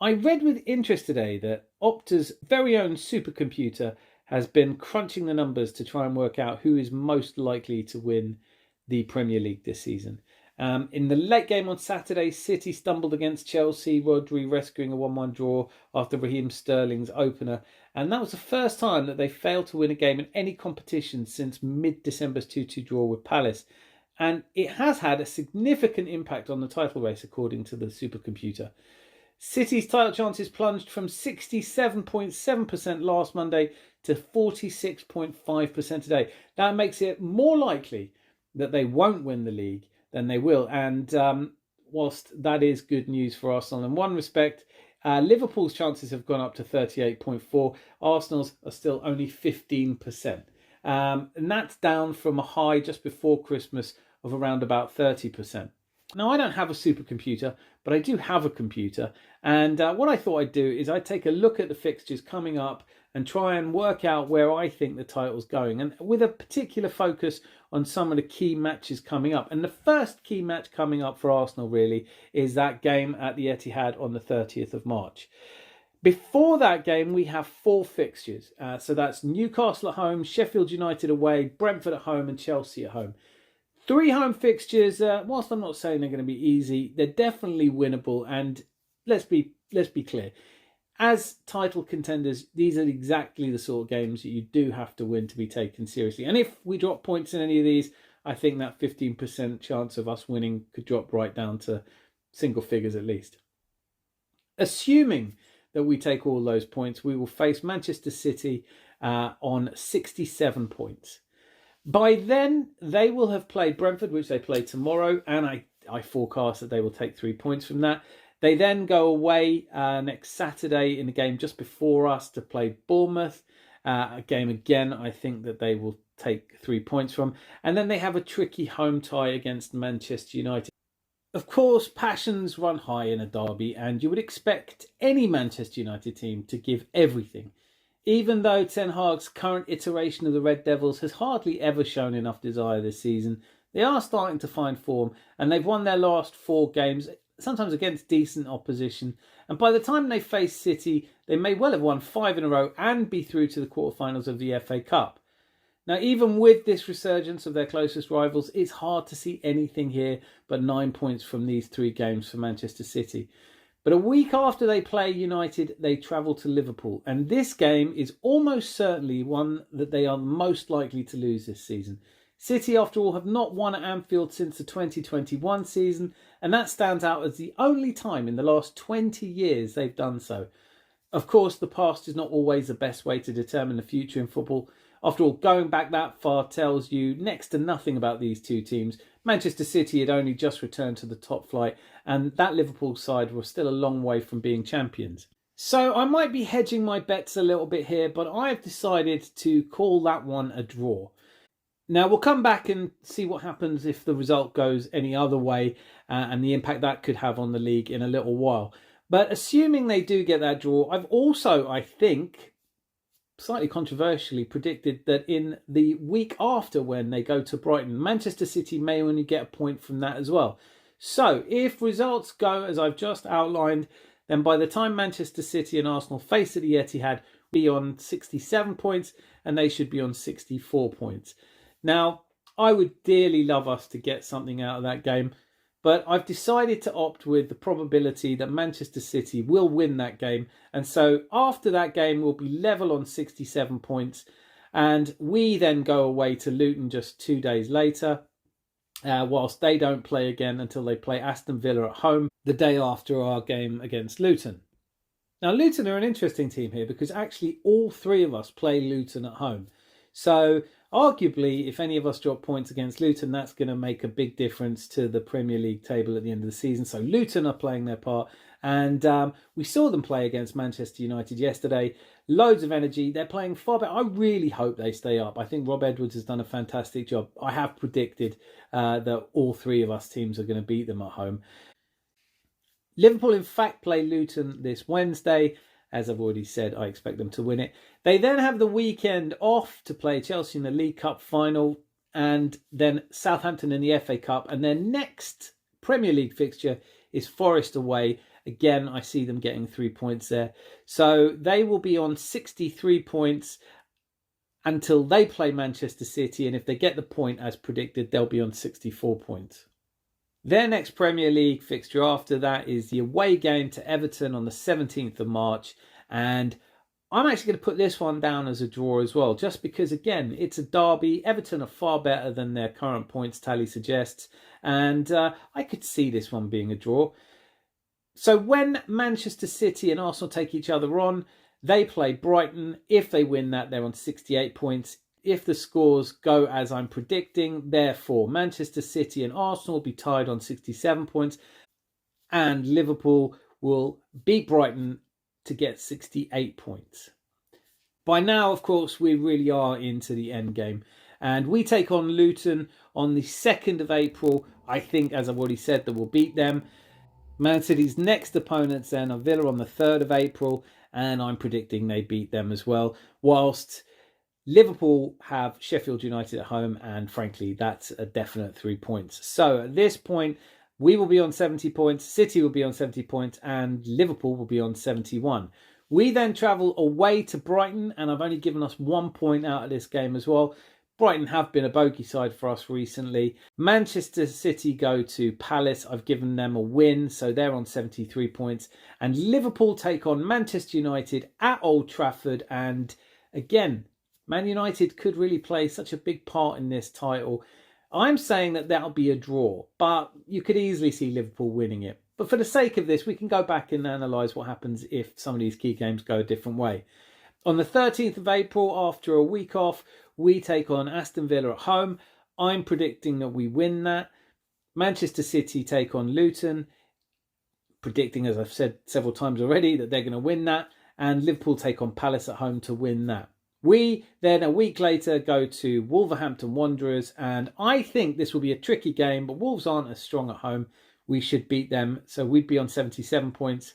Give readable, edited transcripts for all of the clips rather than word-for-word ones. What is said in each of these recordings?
I read with interest today that Optas' very own supercomputer has been crunching the numbers to try and work out who is most likely to win the Premier League this season. In the late game on Saturday, City stumbled against Chelsea, Rodri rescuing a 1-1 draw after Raheem Sterling's opener. And that was the first time that they failed to win a game in any competition since mid-December's 2-2 draw with Palace. And it has had a significant impact on the title race, according to the supercomputer. City's title chances plunged from 67.7% last Monday to 46.5% today. That makes it more likely that they won't win the league than they will. And whilst that is good news for Arsenal in one respect, Liverpool's chances have gone up to 38.4%. Arsenal's are still only 15%. And that's down from a high just before Christmas of around about 30%. Now, I don't have a supercomputer, but I do have a computer. And what I thought I'd do is I'd take a look at the fixtures coming up and try and work out where I think the title's going, and with a particular focus on some of the key matches coming up. And the first key match coming up for Arsenal really is that game at the Etihad on the 30th of March. Before that game, we have 4 fixtures. So that's Newcastle at home, Sheffield United away, Brentford at home, and Chelsea at home. 3 home fixtures, whilst I'm not saying they're going to be easy, they're definitely winnable. And let's be clear. As title contenders, these are exactly the sort of games that you do have to win to be taken seriously. And if we drop points in any of these, I think that 15% chance of us winning could drop right down to single figures at least. Assuming that we take all those points, we will face Manchester City on 67 points. By then, they will have played Brentford, which they play tomorrow, and I forecast that they will take 3 points from that. They then go away next Saturday in the game just before us to play Bournemouth. A game again, I think that they will take 3 points from. And then they have a tricky home tie against Manchester United. Of course, passions run high in a derby, and you would expect any Manchester United team to give everything. Even though Ten Hag's current iteration of the Red Devils has hardly ever shown enough desire this season, they are starting to find form, and they've won their last 4 games, sometimes against decent opposition. And by the time they face City, they may well have won 5 in a row and be through to the quarterfinals of the FA Cup. Now, even with this resurgence of their closest rivals, it's hard to see anything here but 9 points from these 3 games for Manchester City. But a week after they play United, they travel to Liverpool. And this game is almost certainly one that they are most likely to lose this season. City, after all, have not won at Anfield since the 2021 season, and that stands out as the only time in the last 20 years they've done so. Of course, the past is not always the best way to determine the future in football. After all, going back that far tells you next to nothing about these two teams. Manchester City had only just returned to the top flight, and that Liverpool side was still a long way from being champions. So I might be hedging my bets a little bit here, but I've decided to call that one a draw. Now, we'll come back and see what happens if the result goes any other way and the impact that could have on the league in a little while. But assuming they do get that draw, I've also, I think, slightly controversially predicted that in the week after when they go to Brighton, Manchester City may only get a point from that as well. So if results go as I've just outlined, then by the time Manchester City and Arsenal face at the Etihad, we'll be on 67 points and they should be on 64 points. Now, I would dearly love us to get something out of that game, but I've decided to opt with the probability that Manchester City will win that game. And so after that game, we'll be level on 67 points. And we then go away to Luton just 2 days later, whilst they don't play again until they play Aston Villa at home the day after our game against Luton. Now, Luton are an interesting team here because actually all 3 of us play Luton at home. So arguably, if any of us drop points against Luton, that's going to make a big difference to the Premier League table at the end of the season. So Luton are playing their part. And we saw them play against Manchester United yesterday. Loads of energy. They're playing far better. I really hope they stay up. I think Rob Edwards has done a fantastic job. I have predicted that all 3 of us teams are going to beat them at home. Liverpool, in fact, play Luton this Wednesday. As I've already said, I expect them to win it. They then have the weekend off to play Chelsea in the League Cup final and then Southampton in the FA Cup. And their next Premier League fixture is Forest away. Again, I see them getting 3 points there. So they will be on 63 points until they play Manchester City. And if they get the point as predicted, they'll be on 64 points. Their next Premier League fixture after that is the away game to Everton on the 17th of March. And I'm actually going to put this one down as a draw as well, just because, again, it's a derby. Everton are far better than their current points tally suggests. And I could see this one being a draw. So when Manchester City and Arsenal take each other on, they play Brighton. If they win that, they're on 68 points. If the scores go as I'm predicting, therefore, Manchester City and Arsenal will be tied on 67 points. And Liverpool will beat Brighton to get 68 points. By now, of course, we really are into the end game. And we take on Luton on the 2nd of April. I think, as I've already said, that we'll beat them. Man City's next opponents then are Villa on the 3rd of April. And I'm predicting they beat them as well. Whilst Liverpool have Sheffield United at home. And frankly, that's a definite 3 points. So at this point, we will be on 70 points, City will be on 70 points, and Liverpool will be on 71. We then travel away to Brighton, and I've only given us 1 point out of this game as well. Brighton have been a bogey side for us recently. Manchester City go to Palace. I've given them a win, so they're on 73 points. And Liverpool take on Manchester United at Old Trafford. And again, Man United could really play such a big part in this title. I'm saying that that'll be a draw, but you could easily see Liverpool winning it. But for the sake of this, we can go back and analyse what happens if some of these key games go a different way. On the 13th of April, after a week off, we take on Aston Villa at home. I'm predicting that we win that. Manchester City take on Luton, predicting, as I've said several times already, that they're going to win that. And Liverpool take on Palace at home to win that. We then, a week later, go to Wolverhampton Wanderers, and I think this will be a tricky game, but Wolves aren't as strong at home. We should beat them, so we'd be on 77 points.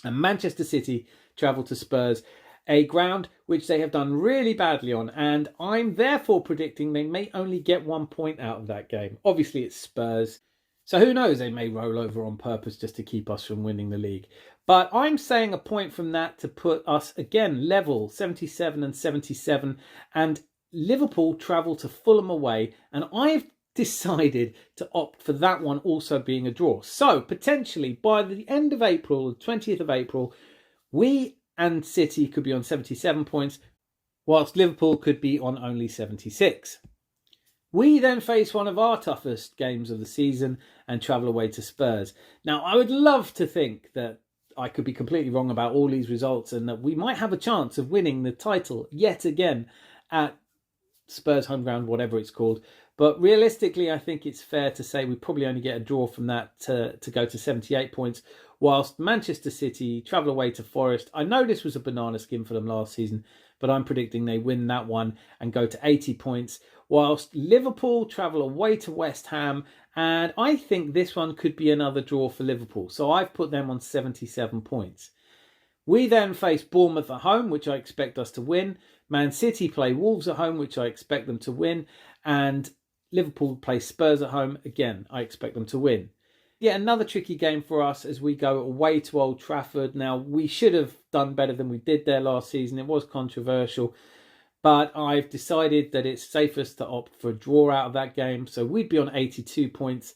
And Manchester City travel to Spurs, a ground which they have done really badly on, and I'm therefore predicting they may only get 1 point out of that game. Obviously, it's Spurs, so who knows, they may roll over on purpose just to keep us from winning the league. But I'm saying a point from that to put us, again, level 77 and 77. And Liverpool travel to Fulham away. And I've decided to opt for that one also being a draw. So potentially by the end of April, the 20th of April, we and City could be on 77 points, whilst Liverpool could be on only 76. We then face one of our toughest games of the season and travel away to Spurs. Now, I would love to think that I could be completely wrong about all these results and that we might have a chance of winning the title yet again at Spurs home ground, whatever it's called. But realistically, I think it's fair to say we probably only get a draw from that to go to 78 points, whilst Manchester City travel away to Forest. I know this was a banana skin for them last season, but I'm predicting they win that one and go to 80 points, whilst Liverpool travel away to West Ham, and I think this one could be another draw for Liverpool. So I've put them on 77 points. We then face Bournemouth at home, which I expect us to win. Man City play Wolves at home, which I expect them to win. And Liverpool play Spurs at home. Again, I expect them to win. Yeah, another tricky game for us as we go away to Old Trafford. Now, we should have done better than we did there last season. It was controversial. But I've decided that it's safest to opt for a draw out of that game. So we'd be on 82 points.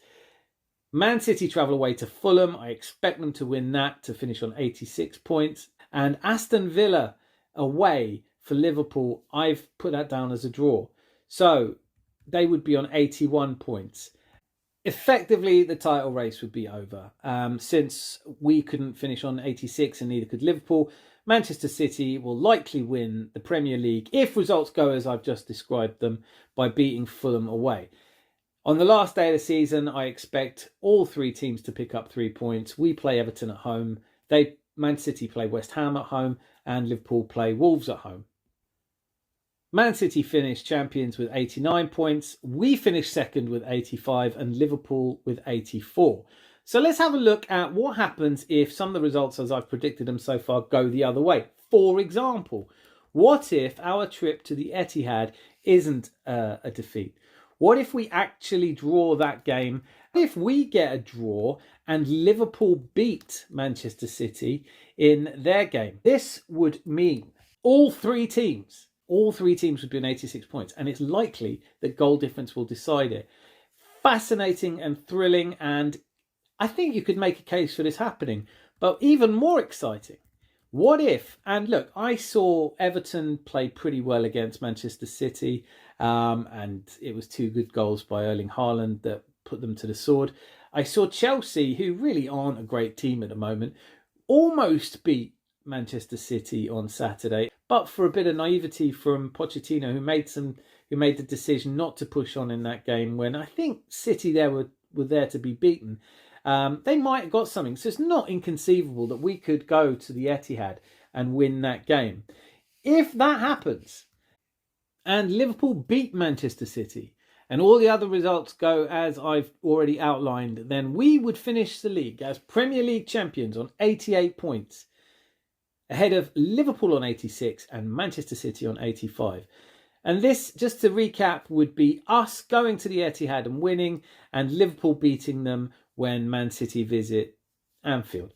Man City travel away to Fulham. I expect them to win that to finish on 86 points. And Aston Villa away for Liverpool. I've put that down as a draw. So they would be on 81 points. Effectively, the title race would be over. Since we couldn't finish on 86 and neither could Liverpool, Manchester City will likely win the Premier League if results go as I've just described them by beating Fulham away. On the last day of the season, I expect all three teams to pick up 3 points. We play Everton at home. Man City play West Ham at home and Liverpool play Wolves at home. Man City finished champions with 89 points. We finished second with 85 and Liverpool with 84. So let's have a look at what happens if some of the results as I've predicted them so far go the other way. For example, what if our trip to the Etihad isn't a defeat? What if we actually draw that game? If we get a draw and Liverpool beat Manchester City in their game. This would mean all three teams would be on 86 points, and it's likely that goal difference will decide it. Fascinating and thrilling, and I think you could make a case for this happening. But even more exciting, what if, and look, I saw Everton play pretty well against Manchester City, and it was 2 good goals by Erling Haaland that put them to the sword. I saw Chelsea, who really aren't a great team at the moment, almost beat Manchester City on Saturday, but for a bit of naivety from Pochettino, who made the decision not to push on in that game when I think City were there to be beaten. They might have got something. So it's not inconceivable that we could go to the Etihad and win that game. If that happens, and Liverpool beat Manchester City, and all the other results go as I've already outlined, then we would finish the league as Premier League champions on 88 points, ahead of Liverpool on 86 and Manchester City on 85. And this, just to recap, would be us going to the Etihad and winning, and Liverpool beating them when Man City visit Anfield.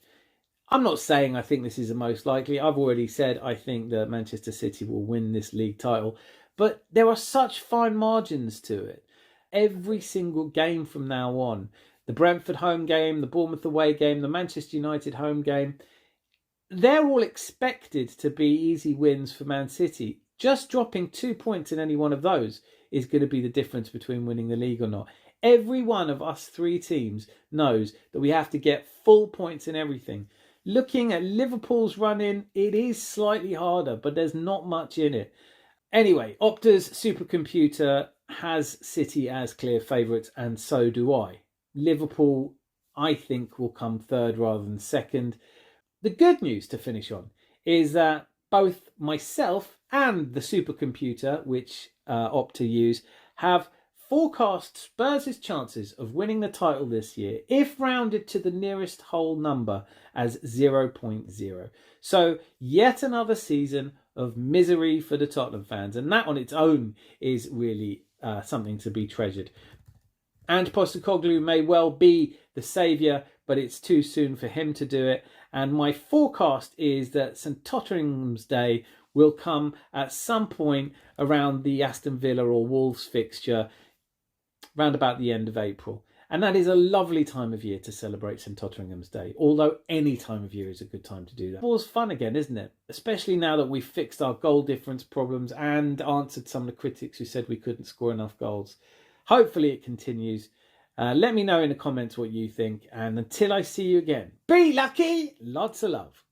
I'm not saying I think this is the most likely. I've already said I think that Manchester City will win this league title. But there are such fine margins to it. Every single game from now on, the Brentford home game, the Bournemouth away game, the Manchester United home game, they're all expected to be easy wins for Man City. Just dropping 2 points in any one of those is going to be the difference between winning the league or not. Every one of us 3 teams knows that we have to get full points in everything. Looking at Liverpool's run-in, it is slightly harder, but there's not much in it. Anyway, Optas supercomputer has City as clear favourites, and so do I. Liverpool, I think, will come third rather than second. The good news to finish on is that both myself and the supercomputer, which Opta use, have forecast Spurs' chances of winning the title this year, if rounded to the nearest whole number, as 0.0. So yet another season of misery for the Tottenham fans, and that on its own is really something to be treasured. And Postecoglou may well be the saviour, but it's too soon for him to do it. And my forecast is that St Tottenham's Day will come at some point around the Aston Villa or Wolves fixture, round about the end of April. And that is a lovely time of year to celebrate St Tottenham's Day, although any time of year is a good time to do that. Football's fun again, isn't it? Especially now that we've fixed our goal difference problems and answered some of the critics who said we couldn't score enough goals. Hopefully it continues. Let me know in the comments what you think. And until I see you again, be lucky. Lots of love.